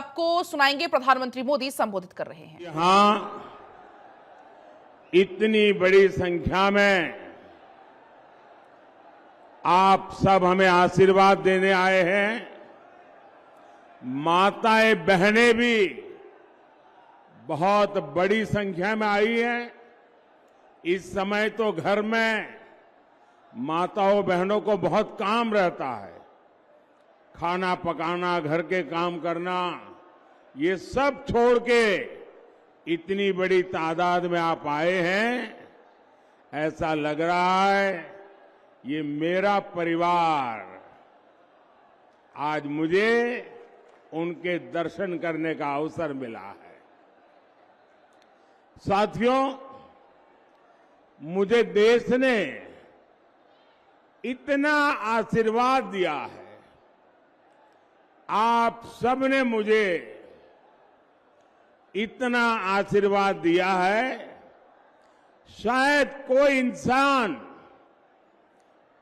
आपको सुनाएंगे प्रधानमंत्री मोदी संबोधित कर रहे हैं। यहां इतनी बड़ी संख्या में आप सब हमें आशीर्वाद देने आए हैं। माताएं बहनें भी बहुत बड़ी संख्या में आई हैं। इस समय तो घर में माताओं बहनों को बहुत काम रहता है, खाना पकाना, घर के काम करना, ये सब छोड़ के इतनी बड़ी तादाद में आप आए हैं। ऐसा लग रहा है ये मेरा परिवार। आज मुझे उनके दर्शन करने का अवसर मिला है। साथियों, मुझे देश ने इतना आशीर्वाद दिया है, आप सबने मुझे इतना आशीर्वाद दिया है, शायद कोई इंसान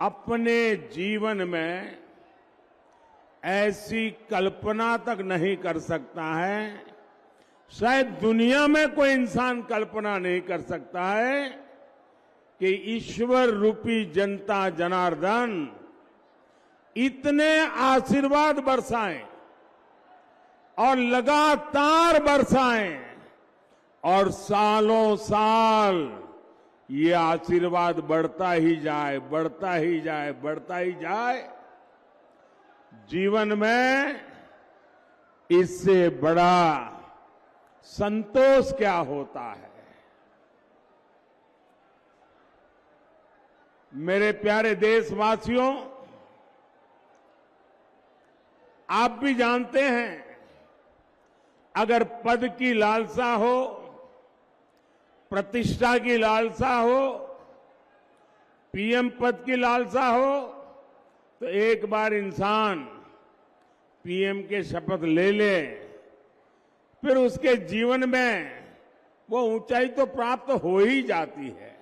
अपने जीवन में ऐसी कल्पना तक नहीं कर सकता है। शायद दुनिया में कोई इंसान कल्पना नहीं कर सकता है कि ईश्वर रूपी जनता जनार्दन इतने आशीर्वाद बरसाएं और लगातार बरसाएं और सालों साल ये आशीर्वाद बढ़ता ही जाए, बढ़ता ही जाए, बढ़ता ही जाए। जीवन में इससे बड़ा संतोष क्या होता है। मेरे प्यारे देशवासियों, आप भी जानते हैं, अगर पद की लालसा हो, प्रतिष्ठा की लालसा हो, पीएम पद की लालसा हो, तो एक बार इंसान पीएम के शपथ ले ले, फिर उसके जीवन में वो ऊंचाई तो प्राप्त हो ही जाती है,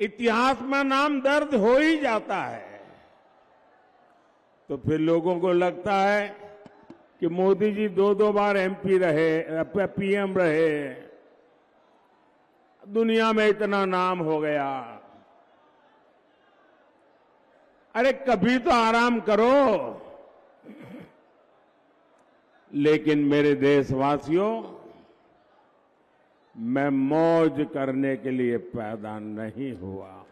इतिहास में नाम दर्ज हो ही जाता है। तो फिर लोगों को लगता है कि मोदी जी दो बार एमपी रहे, पीएम रहे, दुनिया में इतना नाम हो गया। अरे कभी तो आराम करो। लेकिन मेरे देशवासियों, मैं मौज करने के लिए पैदा नहीं हुआ।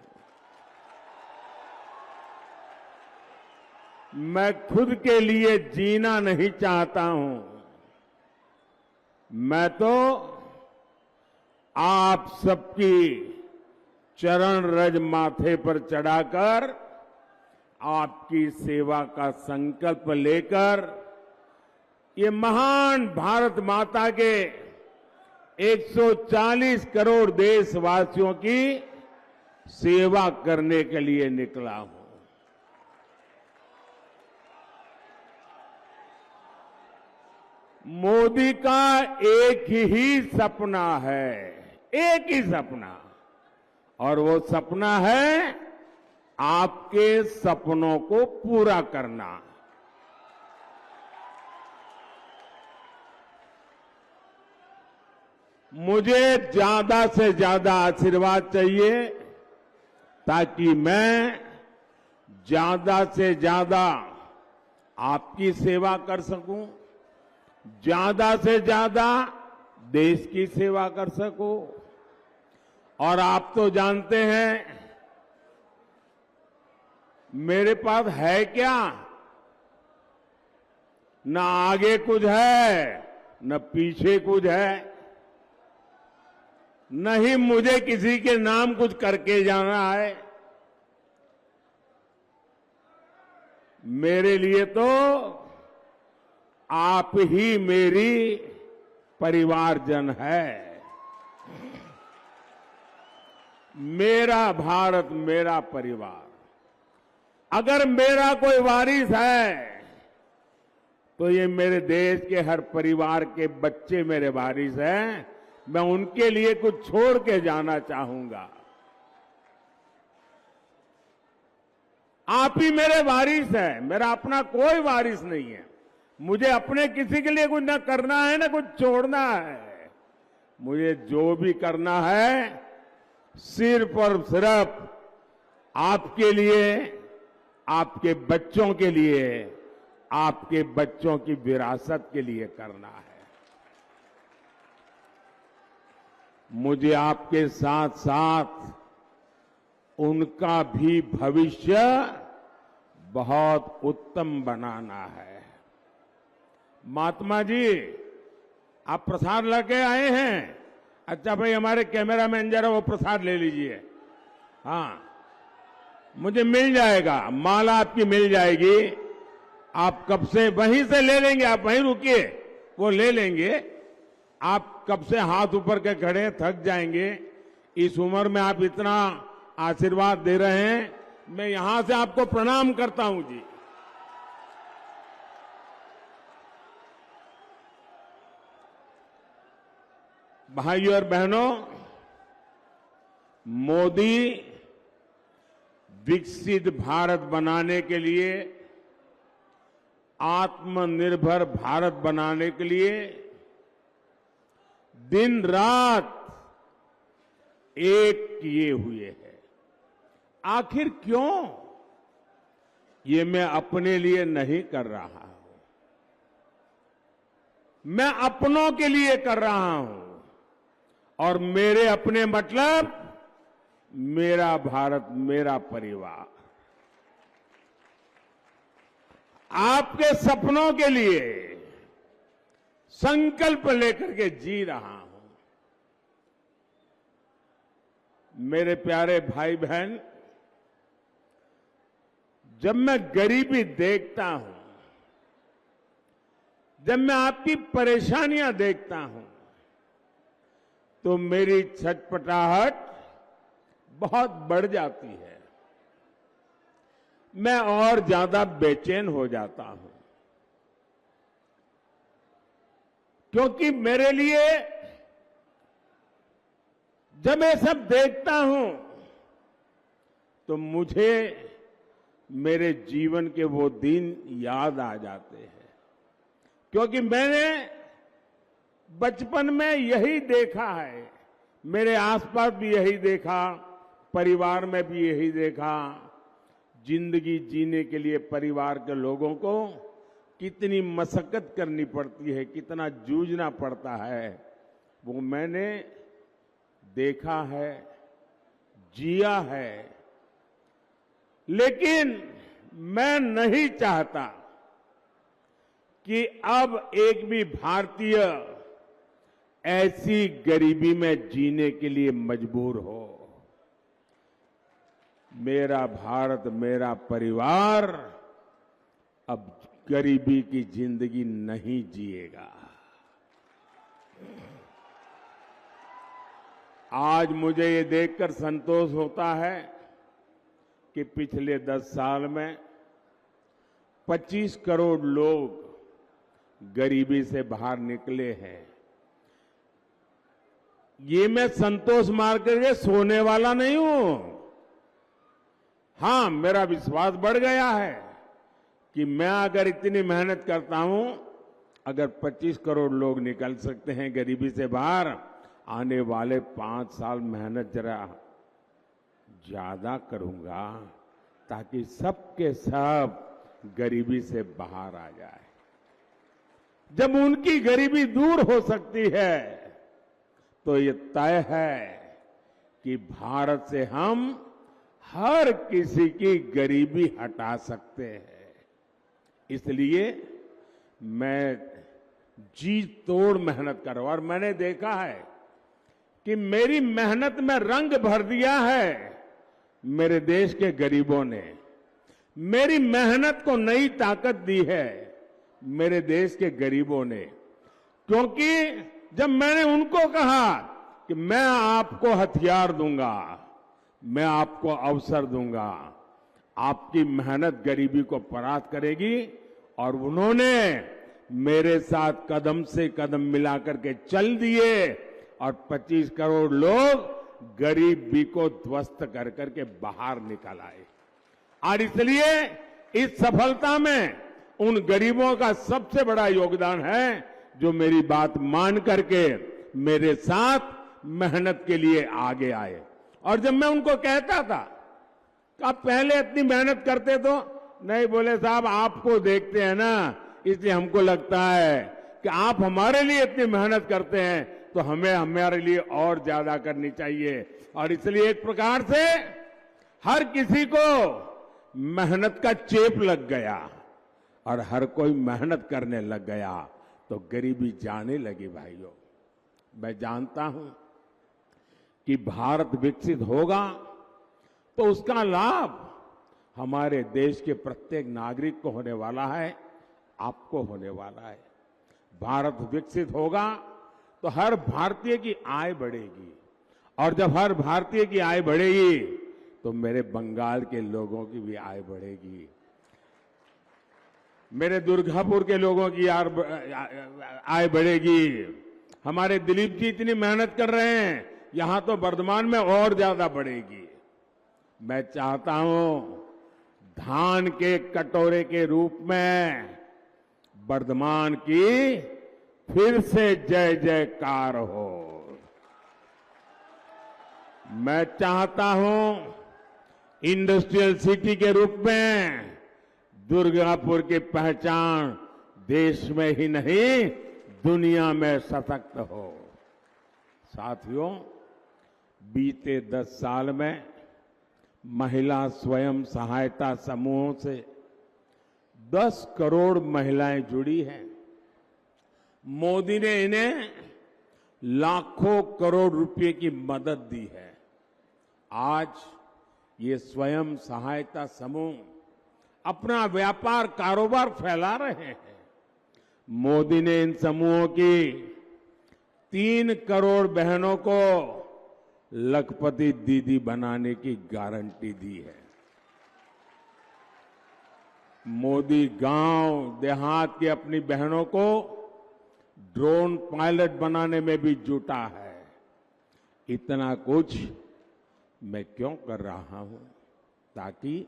मैं खुद के लिए जीना नहीं चाहता हूं। मैं तो आप सबकी चरण रज माथे पर चढ़ाकर आपकी सेवा का संकल्प लेकर ये महान भारत माता के 140 करोड़ देशवासियों की सेवा करने के लिए निकला हूं। मोदी का एक ही सपना है, एक ही सपना, और वो सपना है आपके सपनों को पूरा करना। मुझे ज्यादा से ज्यादा आशीर्वाद चाहिए ताकि मैं ज्यादा से ज्यादा आपकी सेवा कर सकूं, ज्यादा से ज्यादा देश की सेवा कर सकूं। और आप तो जानते हैं मेरे पास है क्या, न आगे कुछ है न पीछे कुछ है, नहीं मुझे किसी के नाम कुछ करके जाना है। मेरे लिए तो आप ही मेरी परिवारजन है। मेरा भारत मेरा परिवार। अगर मेरा कोई वारिस है तो ये मेरे देश के हर परिवार के बच्चे मेरे वारिस हैं। मैं उनके लिए कुछ छोड़ के जाना चाहूंगा। आप ही मेरे वारिस हैं, मेरा अपना कोई वारिस नहीं है। मुझे अपने किसी के लिए कुछ ना करना है ना कुछ छोड़ना है। मुझे जो भी करना है सिर्फ और सिर्फ आपके लिए, आपके बच्चों के लिए, आपके बच्चों की विरासत के लिए करना है। मुझे आपके साथ साथ उनका भी भविष्य बहुत उत्तम बनाना है। महात्मा जी, आप प्रसाद लेके आए हैं? अच्छा भाई, हमारे कैमरामैन जरा वो प्रसाद ले लीजिए। हाँ, मुझे मिल जाएगा, माला आपकी मिल जाएगी। आप कब से वहीं से ले लेंगे, आप वहीं रुकिए, वो ले लेंगे। आप कब से हाथ ऊपर के खड़े, थक जाएंगे। इस उम्र में आप इतना आशीर्वाद दे रहे हैं, मैं यहां से आपको प्रणाम करता हूं जी। भाइयों और बहनों, मोदी विकसित भारत बनाने के लिए, आत्मनिर्भर भारत बनाने के लिए दिन रात एक किए हुए हैं। आखिर क्यों? ये मैं अपने लिए नहीं कर रहा हूं, मैं अपनों के लिए कर रहा हूं। और मेरे अपने मतलब मेरा भारत, मेरा परिवार। आपके सपनों के लिए संकल्प लेकर के जी रहा हूं। मेरे प्यारे भाई बहन, जब मैं गरीबी देखता हूं, जब मैं आपकी परेशानियां देखता हूं, तो मेरी छटपटाहट बहुत बढ़ जाती है। मैं और ज्यादा बेचैन हो जाता हूं, क्योंकि मेरे लिए जब मैं सब देखता हूं तो मुझे मेरे जीवन के वो दिन याद आ जाते हैं। क्योंकि मैंने बचपन में यही देखा है, मेरे आसपास भी यही देखा, परिवार में भी यही देखा। जिंदगी जीने के लिए परिवार के लोगों को कितनी मशक्कत करनी पड़ती है, कितना जूझना पड़ता है, वो मैंने देखा है, जिया है। लेकिन मैं नहीं चाहता कि अब एक भी भारतीय ऐसी गरीबी में जीने के लिए मजबूर हो। मेरा भारत, मेरा परिवार अब गरीबी की जिंदगी नहीं जिएगा। आज मुझे ये देखकर संतोष होता है कि पिछले 10 साल में 25 करोड़ लोग गरीबी से बाहर निकले हैं। ये मैं संतोष मार करके सोने वाला नहीं हूं। हां, मेरा विश्वास बढ़ गया है कि मैं अगर इतनी मेहनत करता हूं, अगर 25 करोड़ लोग निकल सकते हैं गरीबी से बाहर, आने वाले 5 साल मेहनत जरा ज्यादा करूंगा ताकि सबके सब गरीबी से बाहर आ जाए। जब उनकी गरीबी दूर हो सकती है तो ये तय है कि भारत से हम हर किसी की गरीबी हटा सकते हैं। इसलिए मैं जी तोड़ मेहनत कर रहा हूं। और मैंने देखा है कि मेरी मेहनत में रंग भर दिया है मेरे देश के गरीबों ने। मेरी मेहनत को नई ताकत दी है मेरे देश के गरीबों ने। क्योंकि जब मैंने उनको कहा कि मैं आपको हथियार दूंगा, मैं आपको अवसर दूंगा, आपकी मेहनत गरीबी को परास्त करेगी, और उन्होंने मेरे साथ कदम से कदम मिलाकर के चल दिए और 25 करोड़ लोग गरीबी को ध्वस्त कर करके बाहर निकल आए। और इसलिए इस सफलता में उन गरीबों का सबसे बड़ा योगदान है जो मेरी बात मान करके मेरे साथ मेहनत के लिए आगे आए। और जब मैं उनको कहता था कि आप पहले इतनी मेहनत करते तो नहीं, बोले साहब आपको देखते हैं ना, इसलिए हमको लगता है कि आप हमारे लिए इतनी मेहनत करते हैं तो हमें हमारे लिए और ज्यादा करनी चाहिए। और इसलिए एक प्रकार से हर किसी को मेहनत का चेप लग गया और हर कोई मेहनत करने लग गया तो गरीबी जाने लगी। भाइयों, मैं जानता हूं कि भारत विकसित होगा तो उसका लाभ हमारे देश के प्रत्येक नागरिक को होने वाला है, आपको होने वाला है। भारत विकसित होगा तो हर भारतीय की आय बढ़ेगी और जब हर भारतीय की आय बढ़ेगी तो मेरे बंगाल के लोगों की भी आय बढ़ेगी, मेरे दुर्गापुर के लोगों की आय बढ़ेगी। हमारे दिलीप जी इतनी मेहनत कर रहे हैं, यहां तो वर्धमान में और ज्यादा बढ़ेगी। मैं चाहता हूं धान के कटोरे के रूप में वर्धमान की फिर से जय जयकार हो। मैं चाहता हूं इंडस्ट्रियल सिटी के रूप में दुर्गापुर की पहचान देश में ही नहीं दुनिया में सशक्त हो। साथियों, बीते 10 साल में महिला स्वयं सहायता समूहों से 10 करोड़ महिलाएं जुड़ी हैं। मोदी ने इन्हें लाखों करोड़ रुपए की मदद दी है। आज ये स्वयं सहायता समूह अपना व्यापार कारोबार फैला रहे हैं। मोदी ने इन समूहों की 3 करोड़ बहनों को लखपति दीदी बनाने की गारंटी दी है। मोदी गांव देहात की अपनी बहनों को ड्रोन पायलट बनाने में भी जुटा है। इतना कुछ मैं क्यों कर रहा हूं? ताकि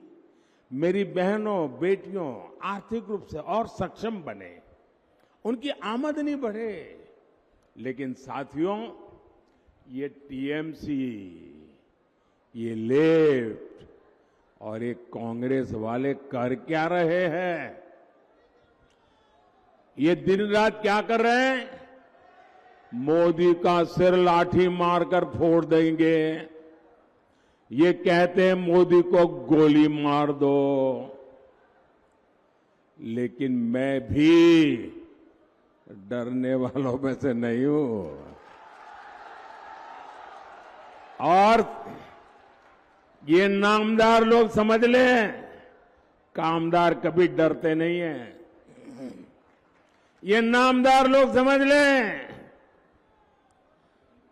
मेरी बहनों बेटियों आर्थिक रूप से और सक्षम बने, उनकी आमदनी बढ़े। लेकिन साथियों, ये टीएमसी, ये लेफ्ट और ये कांग्रेस वाले कर क्या रहे हैं? ये दिन रात क्या कर रहे हैं? मोदी का सिर लाठी मारकर फोड़ देंगे। ये कहते हैं मोदी को गोली मार दो। लेकिन मैं भी डरने वालों में से नहीं हूं। और ये नामदार लोग समझ लें, कामदार कभी डरते नहीं हैं। ये नामदार लोग समझ लें,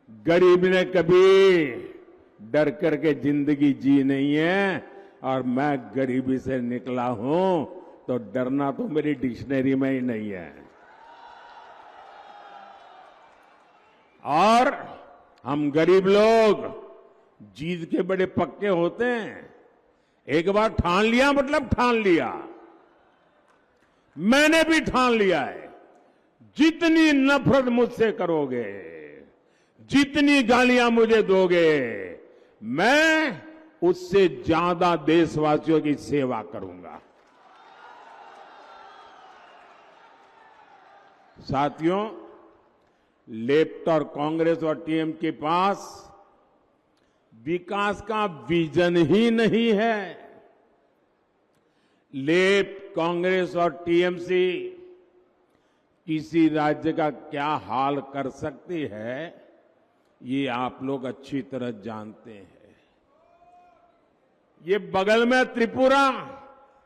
गरीब ने कभी डर करके जिंदगी जी नहीं है। और मैं गरीबी से निकला हूं तो डरना तो मेरी डिक्शनरी में ही नहीं है। और हम गरीब लोग जीत के बड़े पक्के होते हैं। एक बार ठान लिया मतलब ठान लिया। मैंने भी ठान लिया है, जितनी नफरत मुझसे करोगे, जितनी गालियां मुझे दोगे, मैं उससे ज्यादा देशवासियों की सेवा करूंगा। साथियों, लेफ्ट और कांग्रेस और टीएम के पास विकास का विजन ही नहीं है। लेफ्ट, कांग्रेस और टीएमसी किसी राज्य का क्या हाल कर सकती है, ये आप लोग अच्छी तरह जानते हैं। ये बगल में त्रिपुरा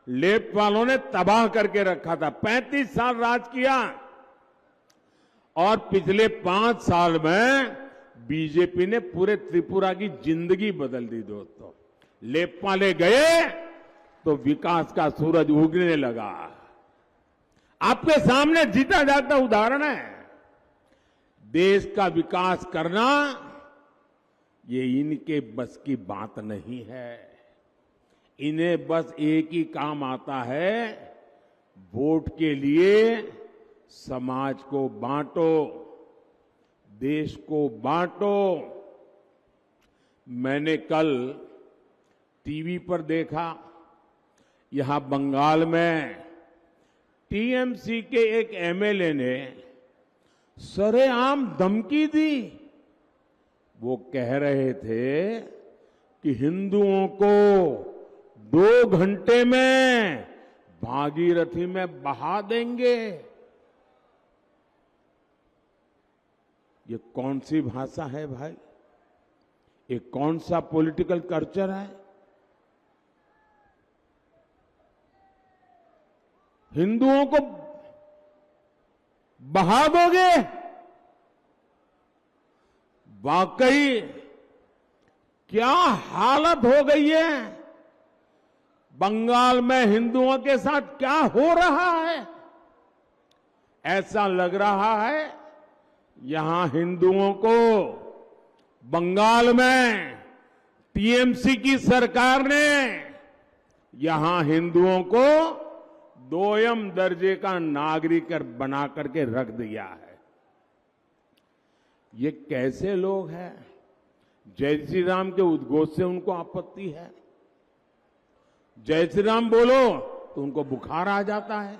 लेफ्ट वालों ने तबाह करके रखा था। 35 साल राज किया और पिछले 5 साल में बीजेपी ने पूरे त्रिपुरा की जिंदगी बदल दी। दोस्तों, लेफ्ट वाले गए तो विकास का सूरज उगने लगा। आपके सामने जीता जाता उदाहरण है। देश का विकास करना ये इनके बस की बात नहीं है। इन्हें बस एक ही काम आता है, वोट के लिए समाज को बांटो, देश को बांटो। मैंने कल टीवी पर देखा, यहां बंगाल में टीएमसी के एक एमएलए ने सरेआम धमकी दी। वो कह रहे थे कि हिंदुओं को 2 घंटे में भागीरथी में बहा देंगे। ये कौन सी भाषा है भाई? ये कौन सा पॉलिटिकल कल्चर है? हिंदुओं को बहा दोगे? वाकई क्या हालत हो गई है? बंगाल में हिंदुओं के साथ क्या हो रहा है? ऐसा लग रहा है यहां हिंदुओं को बंगाल में टीएमसी की सरकार ने यहां हिंदुओं को 2ym दर्जे का नागरिक बना करके रख दिया है। ये कैसे लोग हैं? जय श्री राम के उद्घोष से उनको आपत्ति है। जय श्री राम बोलो तो उनको बुखार आ जाता है।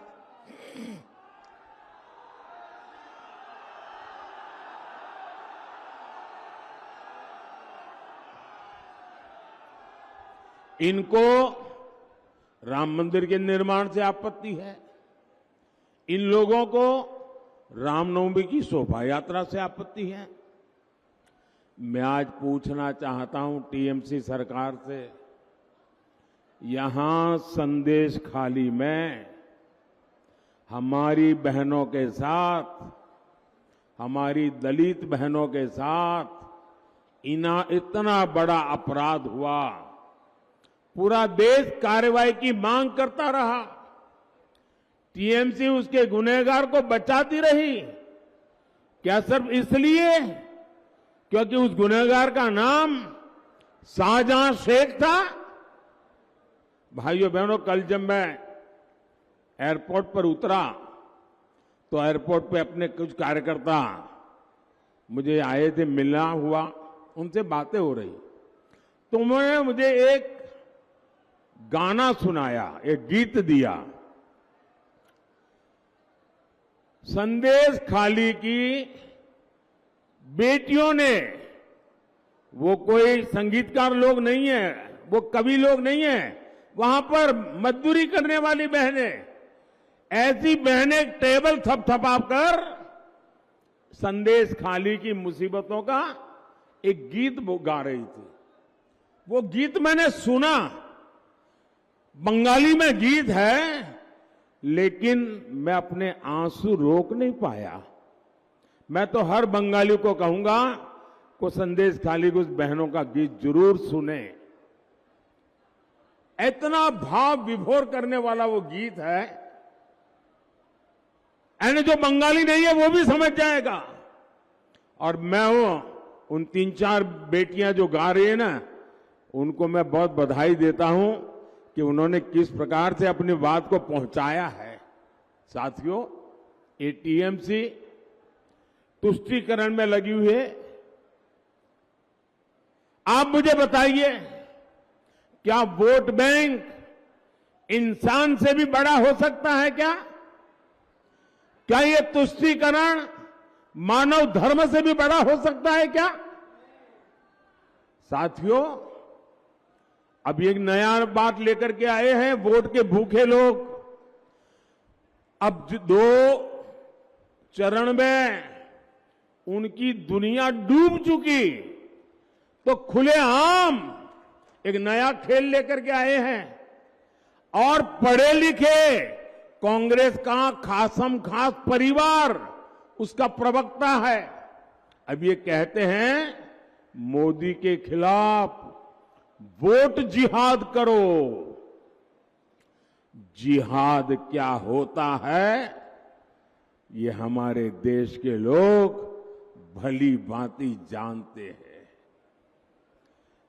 इनको राम मंदिर के निर्माण से आपत्ति है। इन लोगों को रामनवमी की शोभा यात्रा से आपत्ति है। मैं आज पूछना चाहता हूं टीएमसी सरकार से, यहां संदेश खाली में हमारी बहनों के साथ, हमारी दलित बहनों के साथ इतना बड़ा अपराध हुआ, पूरा देश कार्रवाई की मांग करता रहा, टीएमसी उसके गुनहगार को बचाती रही। क्या सिर्फ इसलिए क्योंकि उस गुनहगार का नाम शाहजहां शेख था? भाइयों बहनों, कल जब मैं एयरपोर्ट पर उतरा तो एयरपोर्ट पे अपने कुछ कार्यकर्ता मुझे आए थे, मिलना हुआ, उनसे बातें हो रही, तो उन्होंने मुझे एक गाना सुनाया, एक गीत दिया। संदेश खाली की बेटियों ने, वो कोई संगीतकार लोग नहीं है, वो कवि लोग नहीं है, वहां पर मजदूरी करने वाली बहनें, ऐसी बहनें टेबल थपथपाकर कर संदेश खाली की मुसीबतों का एक गीत गा रही थी। वो गीत मैंने सुना, बंगाली में गीत है, लेकिन मैं अपने आंसू रोक नहीं पाया। मैं तो हर बंगाली को कहूंगा को संदेश खाली की उस बहनों का गीत जरूर सुने। इतना भाव विभोर करने वाला वो गीत है, यानी जो बंगाली नहीं है वो भी समझ जाएगा। और मैं उन 3-4 बेटियां जो गा रही है ना, उनको मैं बहुत बधाई देता हूं कि उन्होंने किस प्रकार से अपनी बात को पहुंचाया है। साथियों, ये टीएमसी तुष्टीकरण में लगी हुई है। आप मुझे बताइए, क्या वोट बैंक इंसान से भी बड़ा हो सकता है क्या? क्या ये तुष्टीकरण मानव धर्म से भी बड़ा हो सकता है क्या? साथियों, अब एक नया बात लेकर के आए हैं वोट के भूखे लोग। अब 2 चरण में उनकी दुनिया डूब चुकी, तो खुलेआम एक नया खेल लेकर के आए हैं। और पढ़े लिखे कांग्रेस का खासम खास परिवार उसका प्रवक्ता है। अब ये कहते हैं मोदी के खिलाफ वोट जिहाद करो। जिहाद क्या होता है ये हमारे देश के लोग भली भांति जानते हैं।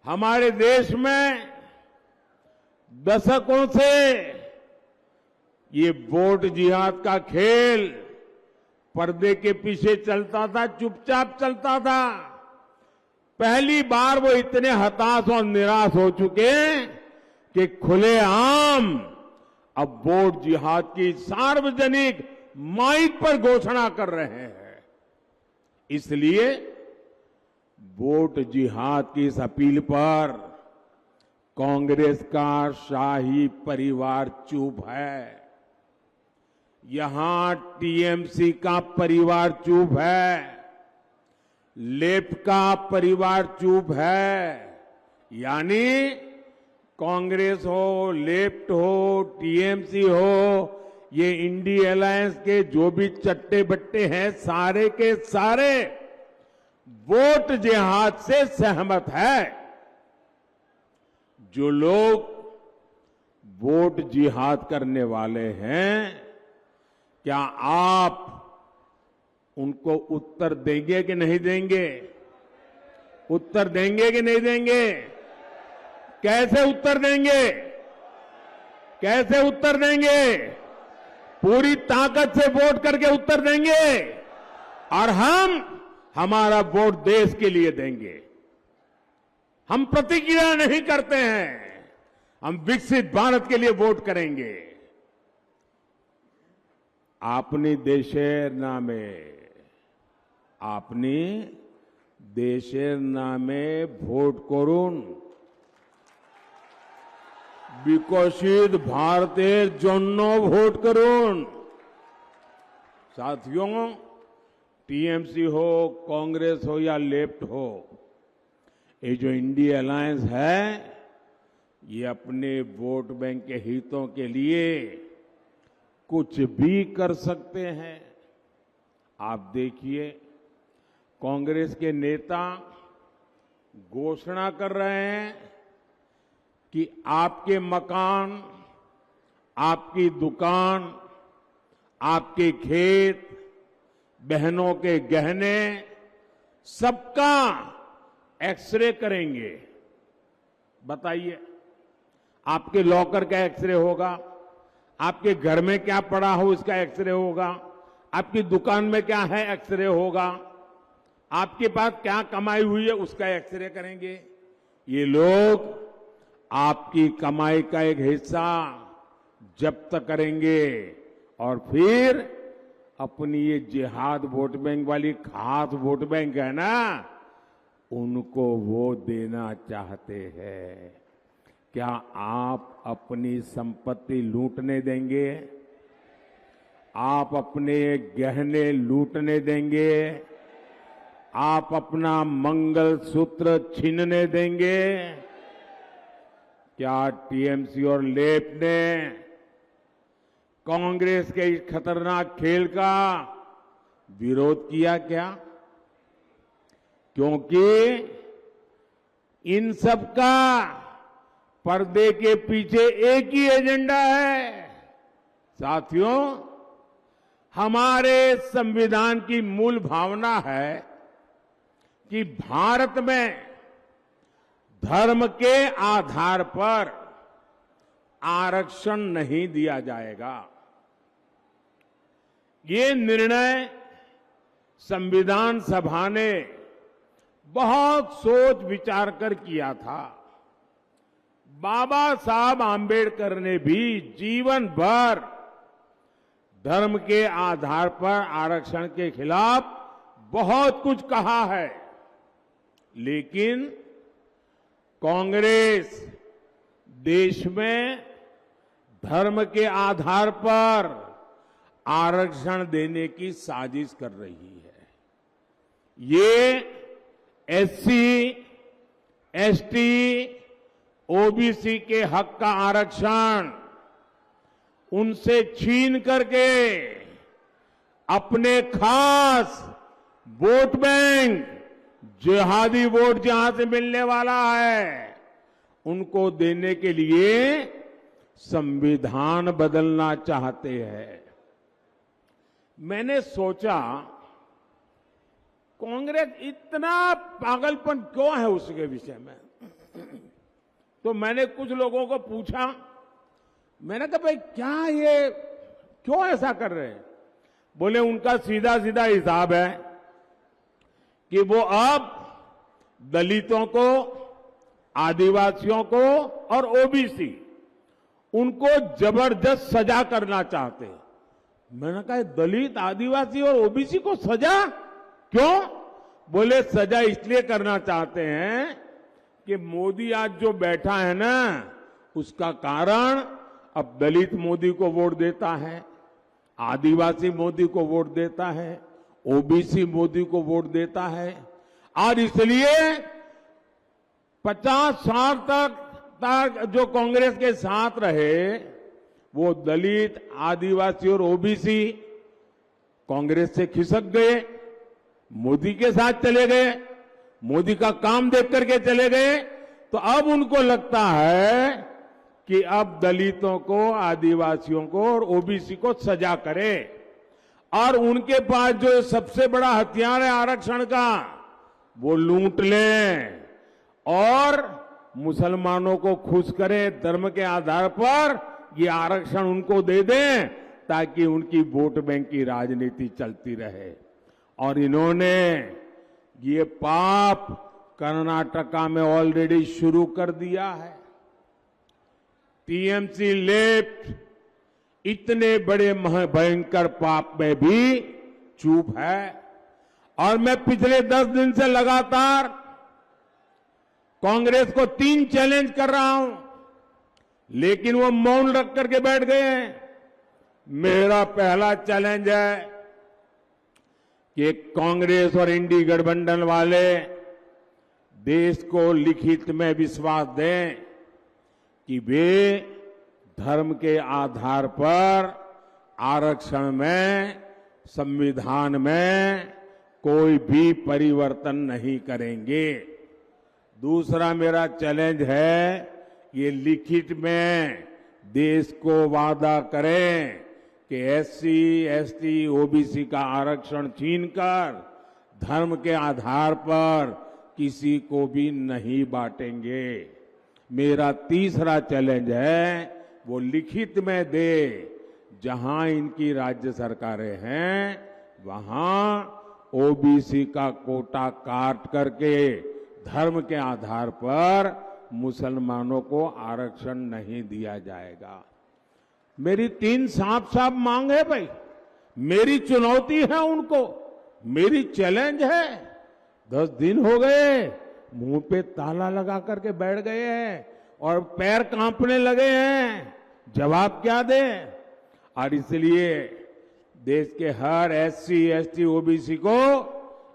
हमारे देश में दशकों से ये वोट जिहाद का खेल पर्दे के पीछे चलता था, चुपचाप चलता था। पहली बार वो इतने हताश और निराश हो चुके कि खुलेआम अब वोट जिहाद की सार्वजनिक माइक पर घोषणा कर रहे हैं। इसलिए वोट जिहाद की इस अपील पर कांग्रेस का शाही परिवार चुप है। यहां टीएमसी का परिवार चुप है, लेफ्ट का परिवार चुप है। यानी कांग्रेस हो, लेफ्ट हो, टीएमसी हो, ये इंडी अलायंस के जो भी चट्टे बट्टे हैं, सारे के सारे वोट जिहाद से सहमत है। जो लोग वोट जिहाद करने वाले हैं, क्या आप उनको उत्तर देंगे कि नहीं देंगे? उत्तर देंगे कि नहीं देंगे? कैसे उत्तर देंगे? कैसे उत्तर देंगे? पूरी ताकत से वोट करके उत्तर देंगे और हम हमारा वोट देश के लिए देंगे। हम प्रतिक्रिया नहीं करते हैं, हम विकसित भारत के लिए वोट करेंगे। आपनी देशेर नामे, আপনি দেশের নামে ভোট করুন, বিকশিত ভারতের জন্য ভোট করুন। साथियों, टीएमसी हो, कांग्रेस हो या लेफ्ट हो, ये जो इंडिया अलायंस है, ये अपने वोट बैंक के हितों के लिए कुछ भी कर सकते हैं। आप देखिए, कांग्रेस के नेता घोषणा कर रहे हैं कि आपके मकान, आपकी दुकान, आपके खेत, बहनों के गहने, सबका एक्सरे करेंगे। बताइए, आपके लॉकर का एक्सरे होगा, आपके घर में क्या पड़ा हो इसका एक्सरे होगा, आपकी दुकान में क्या है एक्सरे होगा, आपके पास क्या कमाई हुई है उसका एक्सरे करेंगे। ये लोग आपकी कमाई का एक हिस्सा जब्त करेंगे और फिर अपनी ये जिहाद वोट बैंक वाली खास वोट बैंक है ना, उनको वो देना चाहते हैं। क्या आप अपनी संपत्ति लूटने देंगे? आप अपने गहने लूटने देंगे? आप अपना मंगलसूत्र छीनने देंगे? क्या टीएमसी और लेफ्ट ने कांग्रेस के इस खतरनाक खेल का विरोध किया क्या? क्योंकि इन सब का पर्दे के पीछे एक ही एजेंडा है। साथियों, हमारे संविधान की मूल भावना है कि भारत में धर्म के आधार पर आरक्षण नहीं दिया जाएगा। ये निर्णय संविधान सभा ने बहुत सोच विचार कर किया था। बाबा साहब आंबेडकर ने भी जीवन भर धर्म के आधार पर आरक्षण के खिलाफ बहुत कुछ कहा है, लेकिन कांग्रेस देश में धर्म के आधार पर आरक्षण देने की साजिश कर रही है। ये एससी, एसटी, ओबीसी के हक का आरक्षण उनसे छीन करके अपने खास वोट बैंक, जिहादी वोट जहां से मिलने वाला है, उनको देने के लिए संविधान बदलना चाहते हैं। मैंने सोचा, कांग्रेस इतना पागलपन क्यों है उसके विषय में? तो मैंने कुछ लोगों को पूछा, मैंने कहा भाई क्या ये क्यों ऐसा कर रहे हैं? बोले उनका सीधा सीधा हिसाब है कि वो अब दलितों को, आदिवासियों को और ओबीसी उनको जबरदस्त सजा करना चाहते हैं। मैंने कहा दलित, आदिवासी और ओबीसी को सजा क्यों? बोले सजा इसलिए करना चाहते हैं कि मोदी आज जो बैठा है ना, उसका कारण अब दलित मोदी को वोट देता है, आदिवासी मोदी को वोट देता है, ओबीसी मोदी को वोट देता है। और इसलिए 50 साल तक जो कांग्रेस के साथ रहे, वो दलित, आदिवासी और ओबीसी कांग्रेस से खिसक गए, मोदी के साथ चले गए, मोदी का काम देख करके चले गए। तो अब उनको लगता है कि अब दलितों को, आदिवासियों को और ओबीसी को सजा करे। और उनके पास जो सबसे बड़ा हथियार है आरक्षण का, वो लूट लें और मुसलमानों को खुश करें, धर्म के आधार पर ये आरक्षण उनको दे दें ताकि उनकी वोट बैंक की राजनीति चलती रहे। और इन्होंने ये पाप कर्नाटका में ऑलरेडी शुरू कर दिया है। टीएमसी लेफ्ट इतने बड़े भयंकर पाप में भी चुप है। और मैं पिछले 10 दिन से लगातार कांग्रेस को 3 चैलेंज कर रहा हूं, लेकिन वो मौन रख करके बैठ गए हैं। मेरा पहला चैलेंज है कि कांग्रेस और इंडी गठबंधन वाले देश को लिखित में विश्वास दें कि वे धर्म के आधार पर आरक्षण में, संविधान में कोई भी परिवर्तन नहीं करेंगे। दूसरा मेरा चैलेंज है, ये लिखित में देश को वादा करें कि एससी, एसटी, ओबीसी का आरक्षण छीनकर धर्म के आधार पर किसी को भी नहीं बांटेंगे। मेरा तीसरा चैलेंज है, वो लिखित में दे, जहां इनकी राज्य सरकारें हैं वहां ओबीसी का कोटा काट करके धर्म के आधार पर मुसलमानों को आरक्षण नहीं दिया जाएगा। मेरी 3 साफ साफ मांग है भाई, मेरी चुनौती है उनको, मेरी चैलेंज है। 10 दिन हो गए, मुंह पे ताला लगा करके बैठ गए हैं और पैर कांपने लगे हैं, जवाब क्या दें? और इसलिए देश के हर एससी, एसटी, ओबीसी को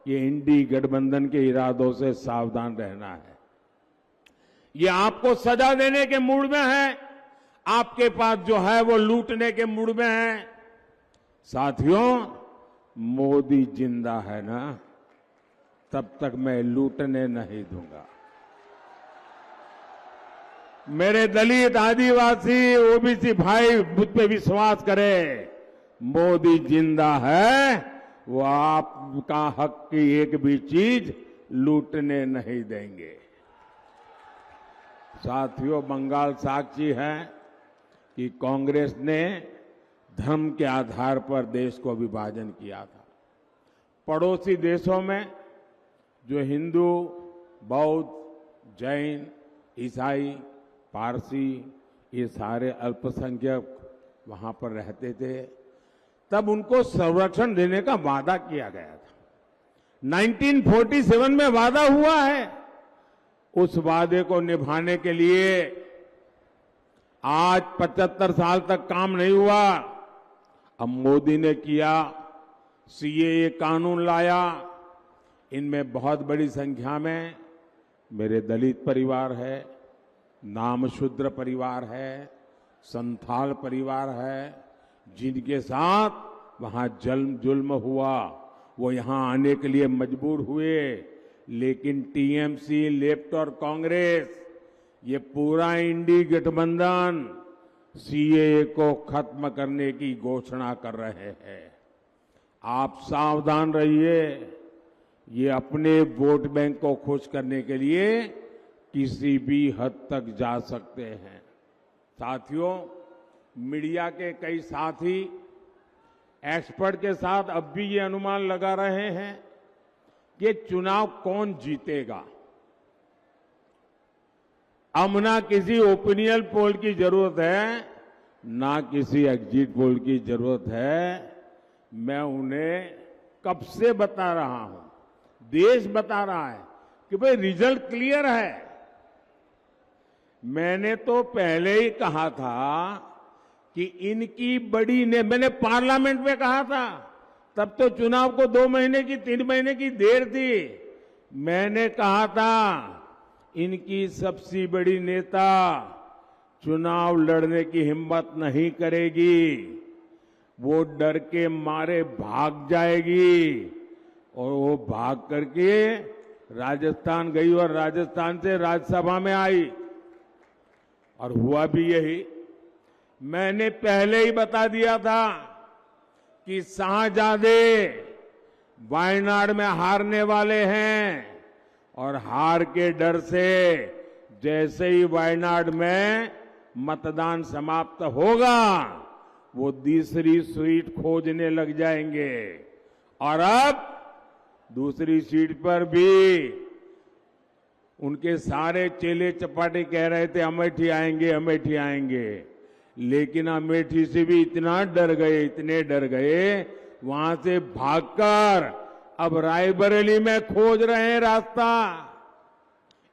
ये इंडी गठबंधन के इरादों से सावधान रहना है। ये आपको सजा देने के मूड में है, आपके पास जो है वो लूटने के मूड में है। साथियों, मोदी जिंदा है ना, तब तक मैं लूटने नहीं दूंगा। मेरे दलित, आदिवासी, ओबीसी भाई मुझ पे विश्वास करें, मोदी जिंदा है, वो आपका हक की एक भी चीज लूटने नहीं देंगे। साथियों, बंगाल साक्षी है कि कांग्रेस ने धर्म के आधार पर देश को विभाजन किया था। पड़ोसी देशों में जो हिंदू, बौद्ध, जैन, ईसाई, पारसी, ये सारे अल्पसंख्यक वहां पर रहते थे, तब उनको संरक्षण देने का वादा किया गया था। 1947 में वादा हुआ है। उस वादे को निभाने के लिए आज 75 साल तक काम नहीं हुआ। अब मोदी ने किया, सीएए कानून लाया। इनमें बहुत बड़ी संख्या में मेरे दलित परिवार है, नामशूद्र परिवार है, संथाल परिवार है, जिनके साथ वहां जुल्म हुआ, वो यहां आने के लिए मजबूर हुए। लेकिन टीएमसी, लेफ्ट और कांग्रेस, ये पूरा इंडी गठबंधन सीएए को खत्म करने की घोषणा कर रहे हैं। आप सावधान रहिए, ये अपने वोट बैंक को खुश करने के लिए किसी भी हद तक जा सकते हैं। साथियों, मीडिया के कई साथी एक्सपर्ट के साथ अब भी ये अनुमान लगा रहे हैं कि चुनाव कौन जीतेगा। अब ना किसी ओपिनियन पोल की जरूरत है, ना किसी एग्जिट पोल की जरूरत है। मैं उन्हें कब से बता रहा हूं, देश बता रहा है कि भाई रिजल्ट क्लियर है। मैंने तो पहले ही कहा था कि इनकी बड़ी ने मैंने पार्लियामेंट में कहा था, तब तो चुनाव को 2 महीने की 3 महीने की देर थी। मैंने कहा था इनकी सबसे बड़ी नेता चुनाव लड़ने की हिम्मत नहीं करेगी, वो डर के मारे भाग जाएगी। और वो भाग करके राजस्थान गई और राजस्थान से राज्यसभा में आई और हुआ भी यही। मैंने पहले ही बता दिया था कि शाहजादे वायनाड में हारने वाले हैं और हार के डर से जैसे ही वायनाड में मतदान समाप्त होगा वो दूसरी सीट खोजने लग जाएंगे। और अब दूसरी सीट पर भी उनके सारे चेले चपाटे कह रहे थे अमेठी आएंगे, अमेठी आएंगे, लेकिन अमेठी से भी इतना डर गए, इतने डर गए, वहां से भागकर अब रायबरेली में खोज रहे हैं रास्ता।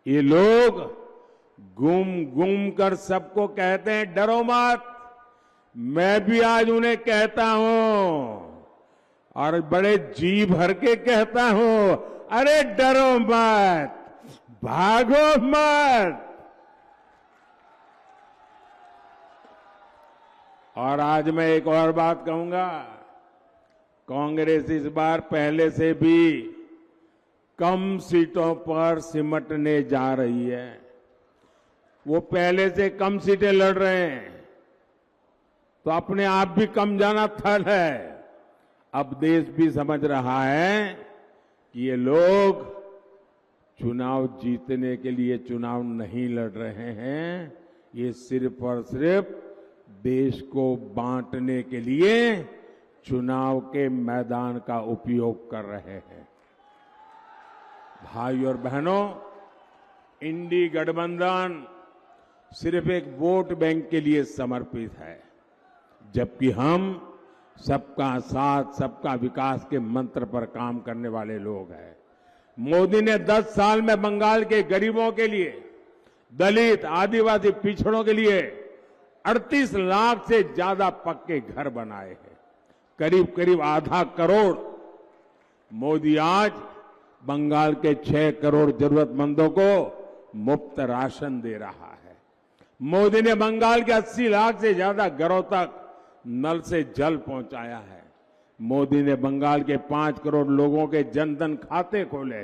ये लोग गुम गुम कर सबको कहते हैं डरो मत। मैं भी आज उन्हें कहता हूं और बड़े जी भर के कहता हूं, अरे डरो मत, भागो मत। और आज मैं एक और बात कहूंगा, कांग्रेस इस बार पहले से भी कम सीटों पर सिमटने जा रही है। वो पहले से कम सीटें लड़ रहे हैं तो अपने आप भी कम जाना थल है। अब देश भी समझ रहा है कि ये लोग चुनाव जीतने के लिए चुनाव नहीं लड़ रहे हैं, ये सिर्फ और सिर्फ देश को बांटने के लिए चुनाव के मैदान का उपयोग कर रहे हैं। भाई और बहनों, इंडी गठबंधन सिर्फ एक वोट बैंक के लिए समर्पित है, जबकि हम सबका साथ सबका विकास के मंत्र पर काम करने वाले लोग हैं। मोदी ने 10 साल में बंगाल के गरीबों के लिए, दलित आदिवासी पिछड़ों के लिए 38 लाख से ज्यादा पक्के घर बनाए हैं, करीब करीब आधा करोड़। मोदी आज बंगाल के 6 करोड़ जरूरतमंदों को मुफ्त राशन दे रहा है। मोदी ने बंगाल के 80 लाख से ज्यादा घरों तक नल से जल पहुंचाया है। मोदी ने बंगाल के 5 करोड़ लोगों के जनधन खाते खोले।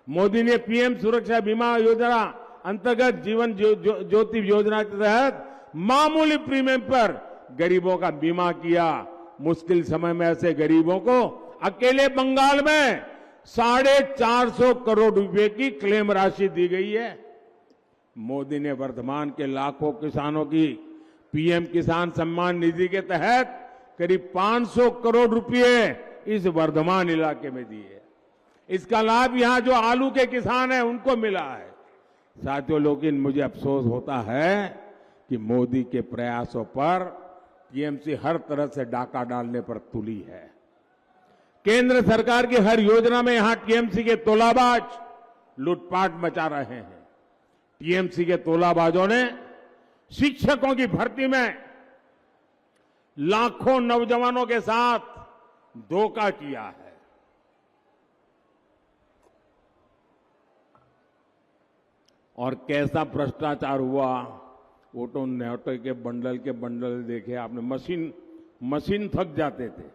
मोदी ने पीएम सुरक्षा बीमा योजना अंतर्गत जीवन ज्योति योजना के तहत मामूली प्रीमियम पर गरीबों का बीमा किया। मुश्किल समय में ऐसे गरीबों को अकेले बंगाल में 450 करोड़ रुपए की क्लेम राशि दी गई है। मोदी ने वर्धमान के लाखों किसानों की पीएम किसान सम्मान निधि के तहत करीब 500 करोड़ रुपए इस वर्धमान इलाके में दिए। इसका लाभ यहां जो आलू के किसान हैं उनको मिला है। साथियों, लेकिन मुझे अफसोस होता है कि मोदी के प्रयासों पर टीएमसी हर तरह से डाका डालने पर तुली है। केंद्र सरकार की हर योजना में यहां टीएमसी के तोलाबाज लूटपाट मचा रहे हैं। टीएमसी के तोलाबाजों ने शिक्षकों की भर्ती में लाखों नौजवानों के साथ धोखा किया है। और कैसा भ्रष्टाचार हुआ, वो तो नोटों के बंडल देखे आपने। मशीन थक जाते थे,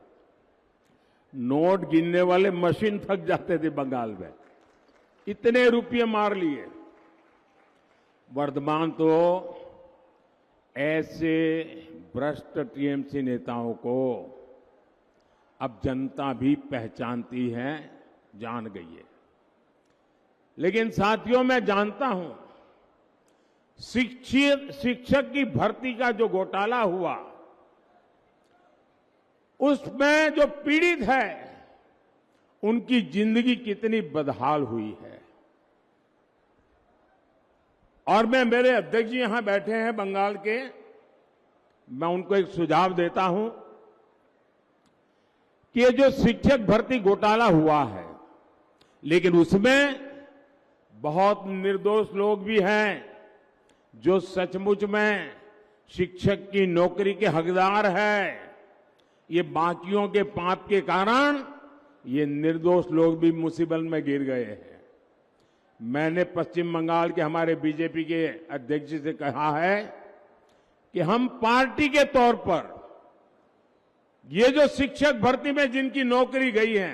नोट गिनने वाले मशीन थक जाते थे बंगाल में, इतने रुपये मार लिए। वर्धमान तो ऐसे भ्रष्ट टीएमसी नेताओं को अब जनता भी पहचानती है, जान गई है। लेकिन साथियों, मैं जानता हूं शिक्षक की भर्ती का जो घोटाला हुआ उसमें जो पीड़ित है उनकी जिंदगी कितनी बदहाल हुई है। और मेरे अध्यक्ष जी यहां बैठे हैं बंगाल के, मैं उनको एक सुझाव देता हूं कि ये जो शिक्षक भर्ती घोटाला हुआ है, लेकिन उसमें बहुत निर्दोष लोग भी हैं जो सचमुच में शिक्षक की नौकरी के हकदार है। ये बाकियों के पाप के कारण ये निर्दोष लोग भी मुसीबत में गिर गए हैं। मैंने पश्चिम बंगाल के हमारे बीजेपी के अध्यक्ष जी से कहा है कि हम पार्टी के तौर पर ये जो शिक्षक भर्ती में जिनकी नौकरी गई है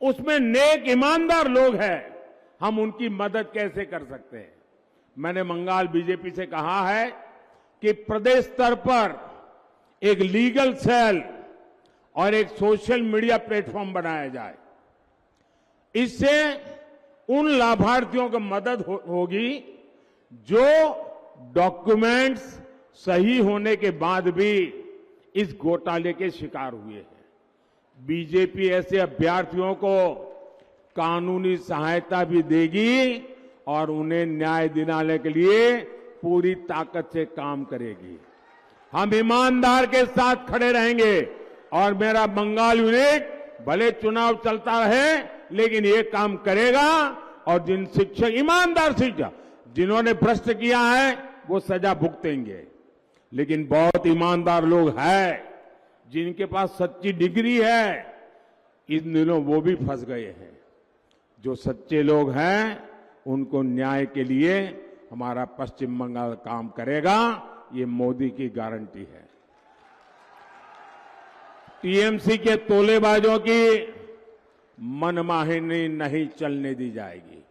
उसमें नेक ईमानदार लोग हैं, हम उनकी मदद कैसे कर सकते हैं। मैंने बंगाल बीजेपी से कहा है कि प्रदेश स्तर पर एक लीगल सेल और एक सोशल मीडिया प्लेटफॉर्म बनाया जाए। इससे उन लाभार्थियों को मदद होगी जो डॉक्यूमेंट्स सही होने के बाद भी इस घोटाले के शिकार हुए हैं। बीजेपी ऐसे अभ्यर्थियों को कानूनी सहायता भी देगी और उन्हें न्याय दिलाने के लिए पूरी ताकत से काम करेगी। हम ईमानदार के साथ खड़े रहेंगे और मेरा बंगाल यूनिट भले चुनाव चलता रहे लेकिन ये काम करेगा और जिन शिक्षक ईमानदार शिक्षक जिन्होंने भ्रष्ट किया है वो सजा भुगतेंगे। लेकिन बहुत ईमानदार लोग हैं जिनके पास सच्ची डिग्री है, इन दिनों वो भी फंस गए हैं। जो सच्चे लोग हैं उनको न्याय के लिए हमारा पश्चिम बंगाल काम करेगा, ये मोदी की गारंटी है। टीएमसी के तोलेबाजों की मनमानी नहीं चलने दी जाएगी।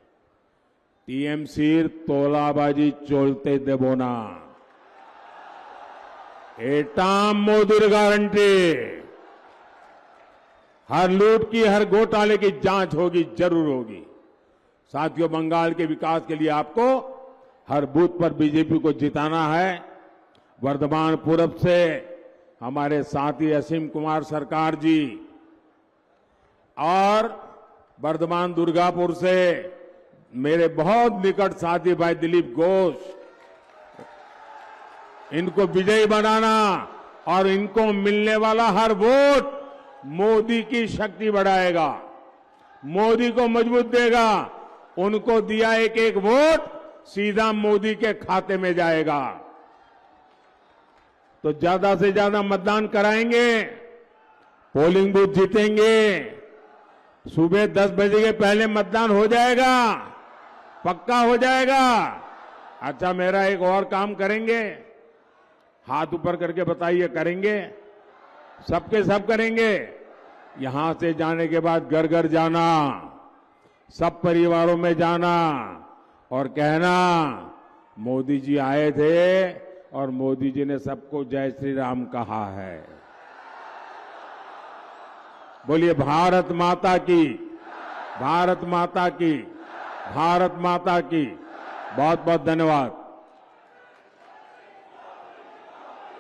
टीएमसी तोलाबाजी चलते देबो ना, एटा मोदी गारंटी। हर लूट की हर घोटाले की जांच होगी, जरूर होगी। साथियों, बंगाल के विकास के लिए आपको हर बूथ पर बीजेपी को जिताना है। वर्धमान पूरब से हमारे साथी असीम कुमार सरकार जी और वर्धमान दुर्गापुर से मेरे बहुत निकट साथी भाई दिलीप घोष, इनको विजयी बनाना और इनको मिलने वाला हर वोट मोदी की शक्ति बढ़ाएगा, मोदी को मजबूत देगा। उनको दिया एक एक वोट सीधा मोदी के खाते में जाएगा। तो ज्यादा से ज्यादा मतदान कराएंगे, पोलिंग बूथ जीतेंगे। सुबह 10 बजे के पहले मतदान हो जाएगा, पक्का हो जाएगा। अच्छा, मेरा एक और काम करेंगे, हाथ ऊपर करके बताइए, करेंगे? सबके सब करेंगे। यहां से जाने के बाद घर घर जाना, सब परिवारों में जाना और कहना मोदी जी आए थे और मोदी जी ने सबको जय श्री राम कहा है। बोलिए भारत माता की, भारत माता की, भारत माता की। बहुत बहुत धन्यवाद।